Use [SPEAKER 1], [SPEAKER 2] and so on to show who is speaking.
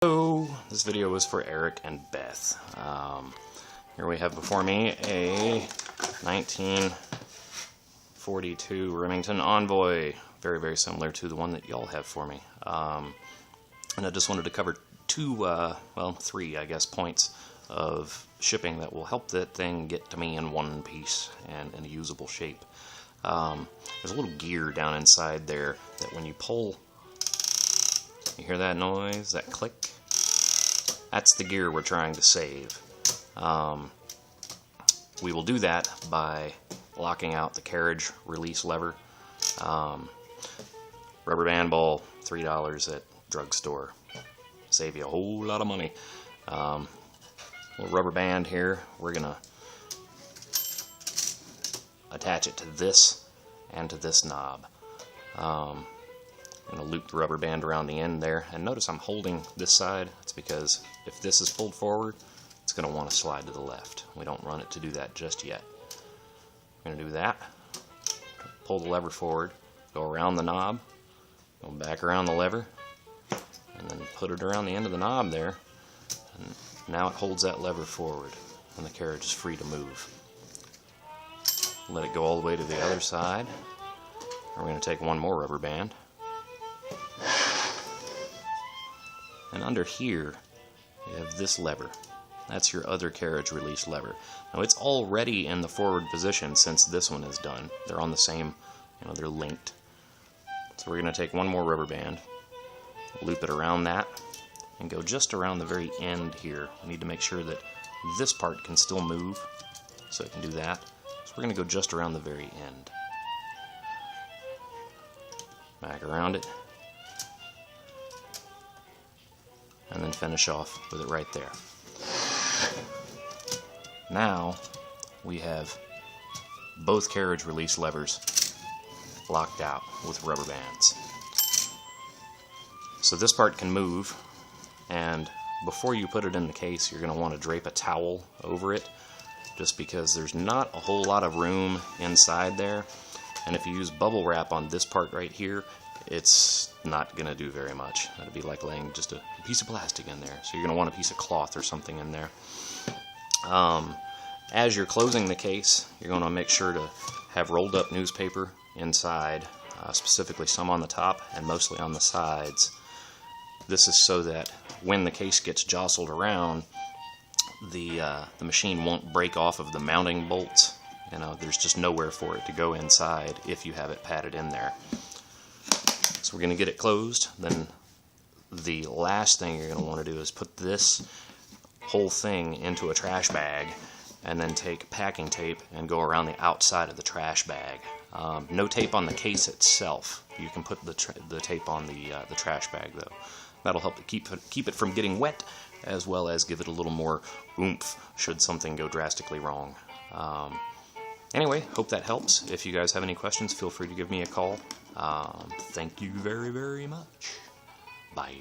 [SPEAKER 1] Hello, this video was for Eric and Beth. Here we have before me a 1942 Remington Envoy, very similar to the one that y'all have for me. And I just wanted to cover three, I guess, points of shipping that will help that thing get to me in one piece and in a usable shape. There's a little gear down inside there that when you pull, you hear that noise, that click? That's the gear we're trying to save. We will do that by locking out the carriage release lever. Rubber band ball, $3 at drugstore. Save you a whole lot of money. Little rubber band here, we're gonna attach it to this and to this knob. I'm going to loop the rubber band around the end there, and notice I'm holding this side. It's because if this is pulled forward, it's going to want to slide to the left. We don't run it to do that just yet. We're going to do that, pull the lever forward, go around the knob, go back around the lever, and then put it around the end of the knob there, and now it holds that lever forward, and the carriage is free to move. Let it go all the way to the other side. We're going to take one more rubber band, and under here you have this lever. That's your other carriage release lever. Now it's already in the forward position since this one is done. They're on the same, they're linked. So we're going to take one more rubber band, loop it around that, and go just around the very end here. We need to make sure that this part can still move, so it can do that. So we're going to go just around the very end. Back around it, and then finish off with it right there. Now we have both carriage release levers locked out with rubber bands. So this part can move, and before you put it in the case, you're going to want to drape a towel over it, just because there's not a whole lot of room inside there. And if you use bubble wrap on this part right here, it's not going to do very much. That'd be like laying just a piece of plastic in there. So you're going to want a piece of cloth or something in there. As you're closing the case, you're going to make sure to have rolled up newspaper inside, specifically some on the top and mostly on the sides. This is so that when the case gets jostled around, the machine won't break off of the mounting bolts. There's just nowhere for it to go inside if you have it padded in there. So we're going to get it closed. Then the last thing you're going to want to do is put this whole thing into a trash bag, and then take packing tape and go around the outside of the trash bag. No tape on the case itself. You can put the tape on the trash bag though. That'll help to keep it from getting wet, as well as give it a little more oomph should something go drastically wrong. Anyway, hope that helps. If you guys have any questions, feel free to give me a call. Thank you very much. Bye.